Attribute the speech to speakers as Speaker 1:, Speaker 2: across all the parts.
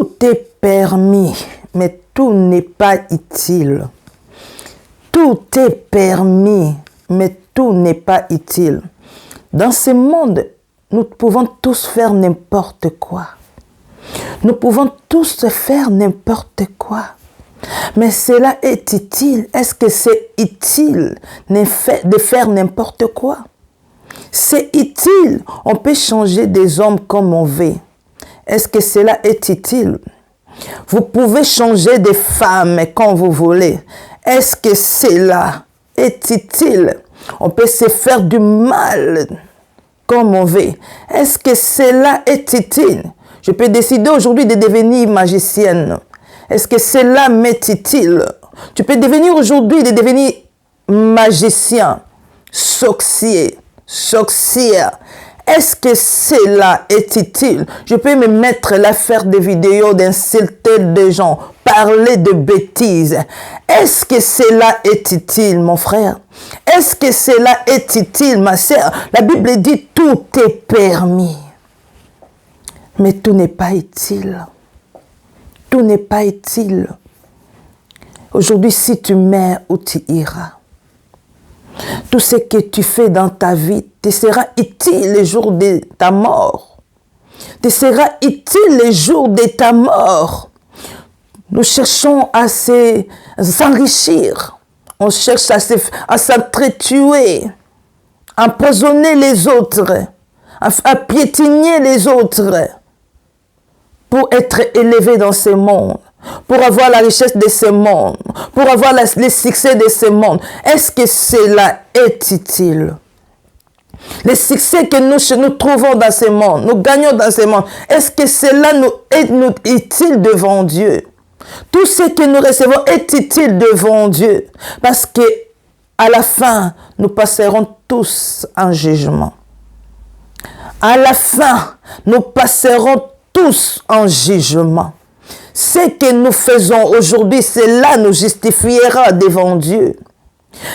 Speaker 1: Tout est permis, mais tout n'est pas utile. Tout est permis, mais tout n'est pas utile. Dans ce monde, nous pouvons tous faire n'importe quoi. Nous pouvons tous faire n'importe quoi. Mais cela est utile. Est-ce que c'est utile de faire n'importe quoi? C'est utile. On peut changer des hommes comme on veut. Est-ce que cela est utile? Vous pouvez changer des femmes quand vous voulez. Est-ce que cela est utile? On peut se faire du mal comme on veut. Est-ce que cela est utile? Je peux décider aujourd'hui de devenir magicienne. Est-ce que cela m'est utile? Tu peux devenir aujourd'hui de devenir magicien, sorcier, sorcière. Est-ce que cela est utile? Je peux me mettre là, faire des vidéos, d'insulter des gens, parler de bêtises. Est-ce que cela est utile, mon frère? Est-ce que cela est utile, ma sœur? La Bible dit tout est permis. Mais tout n'est pas utile. Tout n'est pas utile. Aujourd'hui, si tu meurs, où tu iras? Tout ce que tu fais dans ta vie te sera utile le jour de ta mort. Te sera utile le jour de ta mort. Nous cherchons à s'enrichir. On cherche à s'entretuer, à empoisonner les autres, à piétiner les autres pour être élevé dans ce monde, pour avoir la richesse de ce monde, pour avoir le succès de ce monde. Est-ce que cela est utile? Le succès que nous trouvons dans ce monde, nous gagnons dans ce monde, est-ce que cela nous est utile devant Dieu? Tout ce que nous recevons est utile devant Dieu, parce que à la fin, nous passerons tous en jugement. À la fin, nous passerons tous en jugement. Ce que nous faisons aujourd'hui, cela nous justifiera devant Dieu.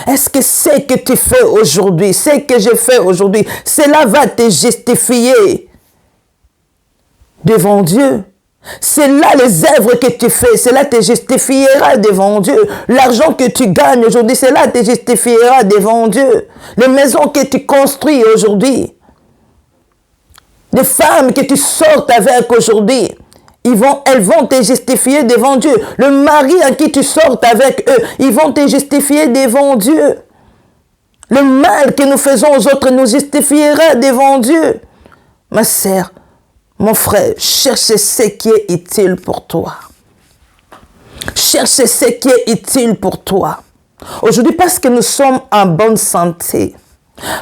Speaker 1: Est-ce que ce que tu fais aujourd'hui, ce que je fais aujourd'hui, cela va te justifier devant Dieu? C'est là les œuvres que tu fais, cela te justifiera devant Dieu. L'argent que tu gagnes aujourd'hui, cela te justifiera devant Dieu. Les maisons que tu construis aujourd'hui, les femmes que tu sortes avec aujourd'hui, elles vont te justifier devant Dieu. Le mari à qui tu sortes avec eux, ils vont te justifier devant Dieu. Le mal que nous faisons aux autres nous justifiera devant Dieu. Ma sœur, mon frère, cherche ce qui est utile pour toi. Cherche ce qui est utile pour toi. Aujourd'hui, parce que nous sommes en bonne santé,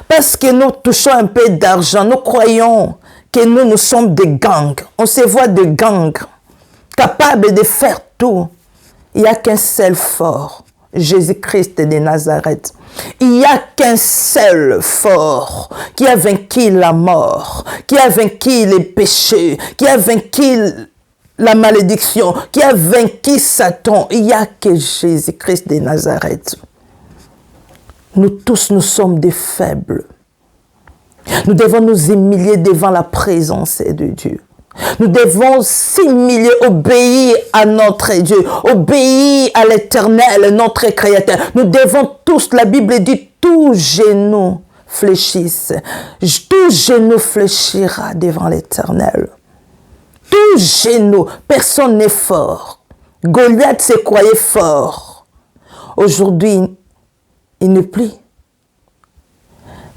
Speaker 1: parce que nous touchons un peu d'argent, nous croyons que nous sommes des gangs. On se voit des gangs, capables de faire tout. Il n'y a qu'un seul fort, Jésus-Christ de Nazareth. Il n'y a qu'un seul fort qui a vaincu la mort, qui a vaincu les péchés, qui a vaincu la malédiction, qui a vaincu Satan. Il n'y a que Jésus-Christ de Nazareth. Nous tous, nous sommes des faibles. Nous devons nous humilier devant la présence de Dieu. Nous devons s'humilier, obéir à notre Dieu, obéir à l'Éternel, notre Créateur. Nous devons tous, la Bible dit, tout genou fléchisse. Tout genou fléchira devant l'Éternel. Tout genou, personne n'est fort. Goliath se croyait fort. Aujourd'hui, il n'est plus.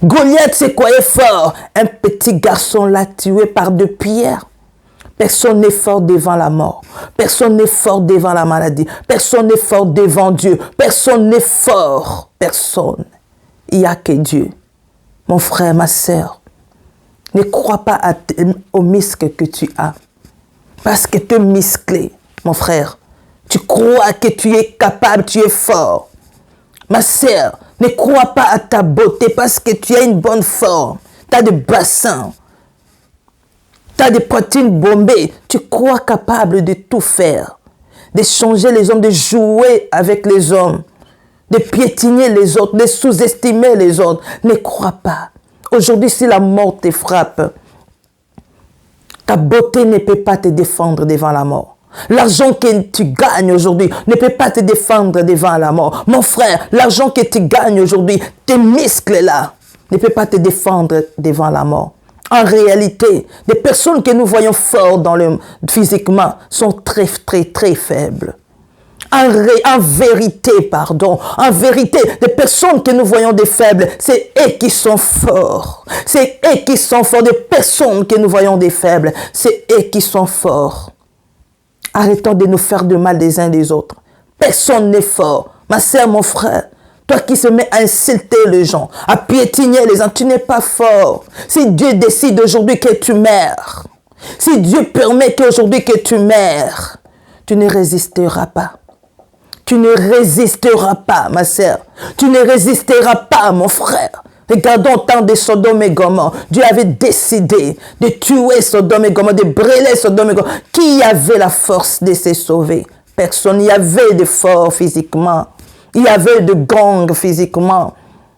Speaker 1: Goliath se croyait fort. Un petit garçon l'a tué par 2 pierres. Personne n'est fort devant la mort. Personne n'est fort devant la maladie. Personne n'est fort devant Dieu. Personne n'est fort. Personne. Il n'y a que Dieu. Mon frère, ma sœur, ne crois pas aux muscles que tu as. Parce que tu es musclé, mon frère. Tu crois que tu es capable, tu es fort. Ma sœur, ne crois pas à ta beauté parce que tu as une bonne forme. Tu as des bassins. Tu as des poitrines bombées. Tu crois capable de tout faire. De changer les hommes, de jouer avec les hommes. De piétiner les autres, de sous-estimer les autres. Ne crois pas. Aujourd'hui, si la mort te frappe, ta beauté ne peut pas te défendre devant la mort. L'argent que tu gagnes aujourd'hui ne peut pas te défendre devant la mort. Mon frère, l'argent que tu gagnes aujourd'hui, tes muscles là, ne peut pas te défendre devant la mort. En réalité, les personnes que nous voyons fortes physiquement sont très, très, très faibles. En vérité, en vérité, les personnes que nous voyons des faibles, c'est eux qui sont forts. C'est eux qui sont forts. Des personnes que nous voyons des faibles, c'est eux qui sont forts. Arrêtons de nous faire de mal les uns des autres. Personne n'est fort. Ma sœur, mon frère, toi qui se mets à insulter les gens, à piétiner les gens, tu n'es pas fort. Si Dieu décide aujourd'hui que tu meurs, si Dieu permet qu'aujourd'hui que tu meurs, tu ne résisteras pas. Tu ne résisteras pas, ma sœur. Tu ne résisteras pas, mon frère. Regardons le temps de Sodome et Gomorrhe. Dieu avait décidé de tuer Sodome et Gomorrhe, de brûler Sodome et Gomorrhe. Qui avait la force de se sauver? Personne. Il y avait de forts physiquement. Il y avait de gangs physiquement.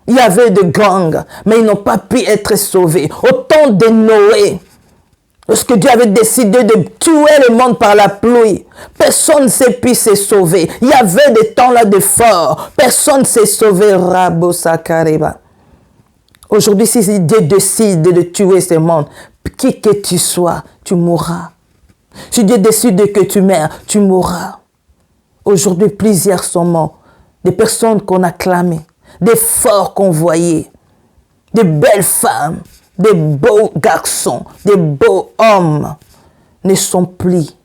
Speaker 1: Il y avait de gangs. Mais ils n'ont pas pu être sauvés. Au temps de Noé, lorsque Dieu avait décidé de tuer le monde par la pluie, personne ne s'est pu se sauver. Il y avait des temps là de forts. Personne ne s'est sauvé. Rabo Sakareba. Aujourd'hui, si Dieu décide de tuer ce monde, qui que tu sois, tu mourras. Si Dieu décide que tu meurs, tu mourras. Aujourd'hui, plusieurs sont morts. Des personnes qu'on acclamait, des forts qu'on voyait, des belles femmes, des beaux garçons, des beaux hommes ne sont plus.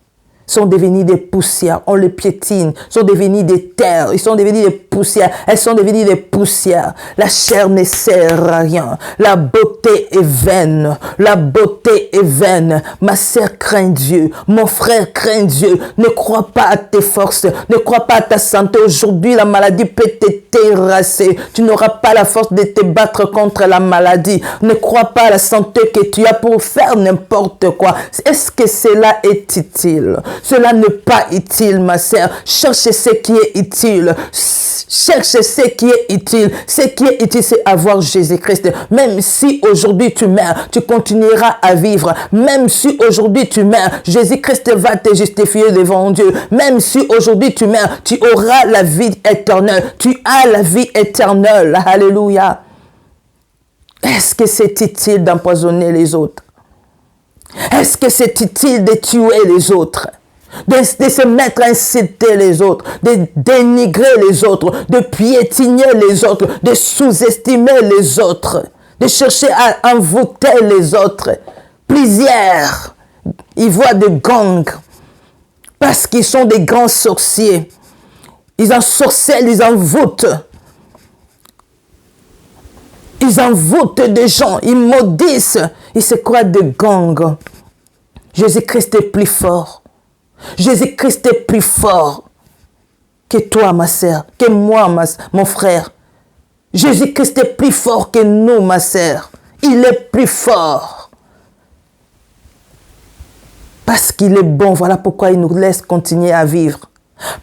Speaker 1: Sont devenus des poussières, on les piétine, sont devenus des terres, ils sont devenus des poussières, elles sont devenues des poussières. La chair ne sert à rien, la beauté est vaine, la beauté est vaine. Ma sœur craint Dieu, mon frère craint Dieu, ne crois pas à tes forces, ne crois pas à ta santé. Aujourd'hui, la maladie peut te terrasser, tu n'auras pas la force de te battre contre la maladie. Ne crois pas à la santé que tu as pour faire n'importe quoi. Est-ce que cela est utile? Cela n'est pas utile, ma sœur. Cherche ce qui est utile. Cherche ce qui est utile. Ce qui est utile, c'est avoir Jésus-Christ. Même si aujourd'hui tu meurs, tu continueras à vivre. Même si aujourd'hui tu meurs, Jésus-Christ va te justifier devant Dieu. Même si aujourd'hui tu meurs, tu auras la vie éternelle. Tu as la vie éternelle. Alléluia. Est-ce que c'est utile d'empoisonner les autres? Est-ce que c'est utile de tuer les autres? De se mettre à insulter les autres, de dénigrer les autres, de piétiner les autres, de sous-estimer les autres, de chercher à envoûter les autres. Plusieurs, ils voient des gangs parce qu'ils sont des grands sorciers. Ils ensorcellent, ils envoûtent. Ils envoûtent des gens, ils maudissent. Ils se croient des gangs. Jésus-Christ est plus fort. Jésus-Christ est plus fort que toi, ma sœur, que moi, mon frère. Jésus-Christ est plus fort que nous, ma sœur. Il est plus fort. Parce qu'il est bon, voilà pourquoi il nous laisse continuer à vivre.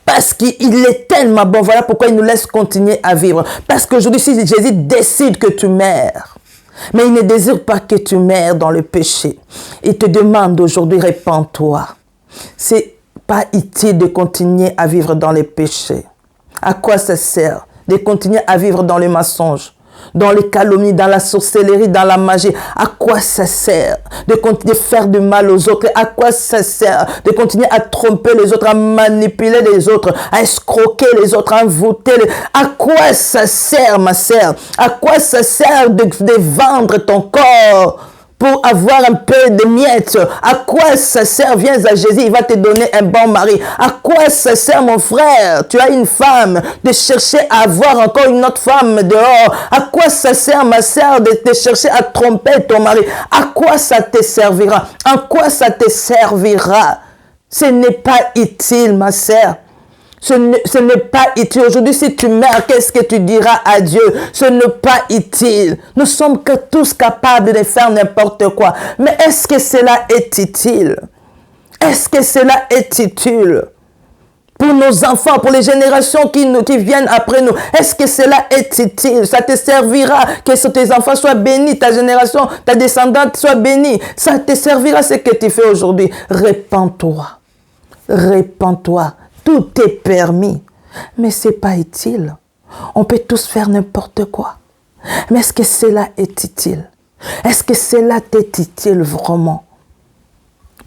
Speaker 1: Parce qu'il est tellement bon, voilà pourquoi il nous laisse continuer à vivre. Parce qu'aujourd'hui, si Jésus décide que tu meurs, mais il ne désire pas que tu meurs dans le péché. Il te demande aujourd'hui, répands-toi. C'est pas utile de continuer à vivre dans les péchés. À quoi ça sert de continuer à vivre dans les mensonges, dans les calomnies, dans la sorcellerie, dans la magie? À quoi ça sert de continuer à faire du mal aux autres? À quoi ça sert de continuer à tromper les autres, à manipuler les autres, à escroquer les autres, à envoûter les... À quoi ça sert, ma sœur? À quoi ça sert de vendre ton corps pour avoir un peu de miettes? À quoi ça sert? Viens à Jésus, il va te donner un bon mari. À quoi ça sert, mon frère? Tu as une femme, de chercher à avoir encore une autre femme dehors. À quoi ça sert, ma sœur, de te chercher à tromper ton mari? À quoi ça te servira? À quoi ça te servira? Ce n'est pas utile, ma sœur. Ce n'est pas utile. Aujourd'hui, si tu meurs, qu'est-ce que tu diras à Dieu? Ce n'est pas utile. Nous sommes tous capables de faire n'importe quoi. Mais est-ce que cela est utile? Est-ce que cela est utile? Pour nos enfants, pour les générations qui viennent après nous, est-ce que cela est utile? Ça te servira que tes enfants soient bénis, ta génération, ta descendante soit bénie. Ça te servira ce que tu fais aujourd'hui. Répands-toi. Répands-toi. Tout est permis. Mais c'est pas utile. On peut tous faire n'importe quoi. Mais est-ce que cela est utile? Est-ce que cela t'est utile vraiment?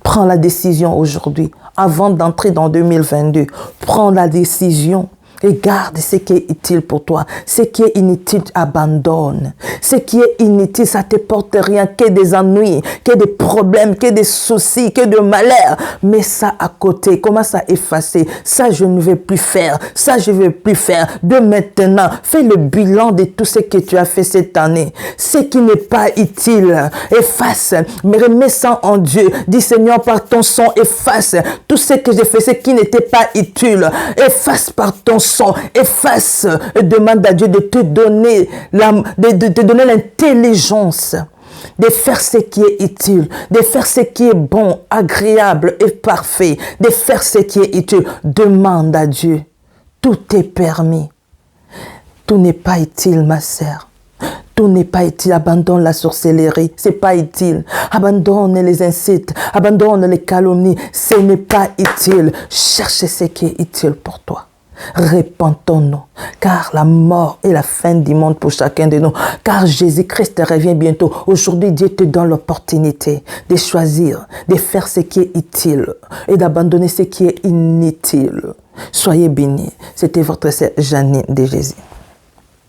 Speaker 1: Prends la décision aujourd'hui, avant d'entrer dans 2022. Prends la décision et garde ce qui est utile pour toi. Ce qui est inutile, abandonne. Ce qui est inutile, ça ne te porte rien, que des ennuis, que des problèmes, que des soucis, que de malheur. Mets ça à côté, commence à effacer. Ça, je ne vais plus faire. Ça, je ne vais plus faire. De maintenant, fais le bilan de tout ce que tu as fait cette année. Ce qui n'est pas utile, efface. Mais remets ça en Dieu. Dis, Seigneur, par ton sang, efface tout ce que j'ai fait, ce qui n'était pas utile. Efface par ton sang. Efface et demande à Dieu de te donner l'intelligence de faire ce qui est utile, de faire ce qui est bon, agréable et parfait, de faire ce qui est utile. Demande à Dieu. Tout est permis. Tout n'est pas utile, ma sœur. Tout n'est pas utile. Abandonne la sorcellerie. C'est pas utile. Abandonne les insultes. Abandonne les calomnies. Ce n'est pas utile. Cherche ce qui est utile pour toi. Repentons-nous, car la mort est la fin du monde pour chacun de nous, car Jésus-Christ revient bientôt. Aujourd'hui, Dieu te donne l'opportunité de choisir, de faire ce qui est utile et d'abandonner ce qui est inutile. Soyez bénis. C'était votre sœur Janine de Jésus.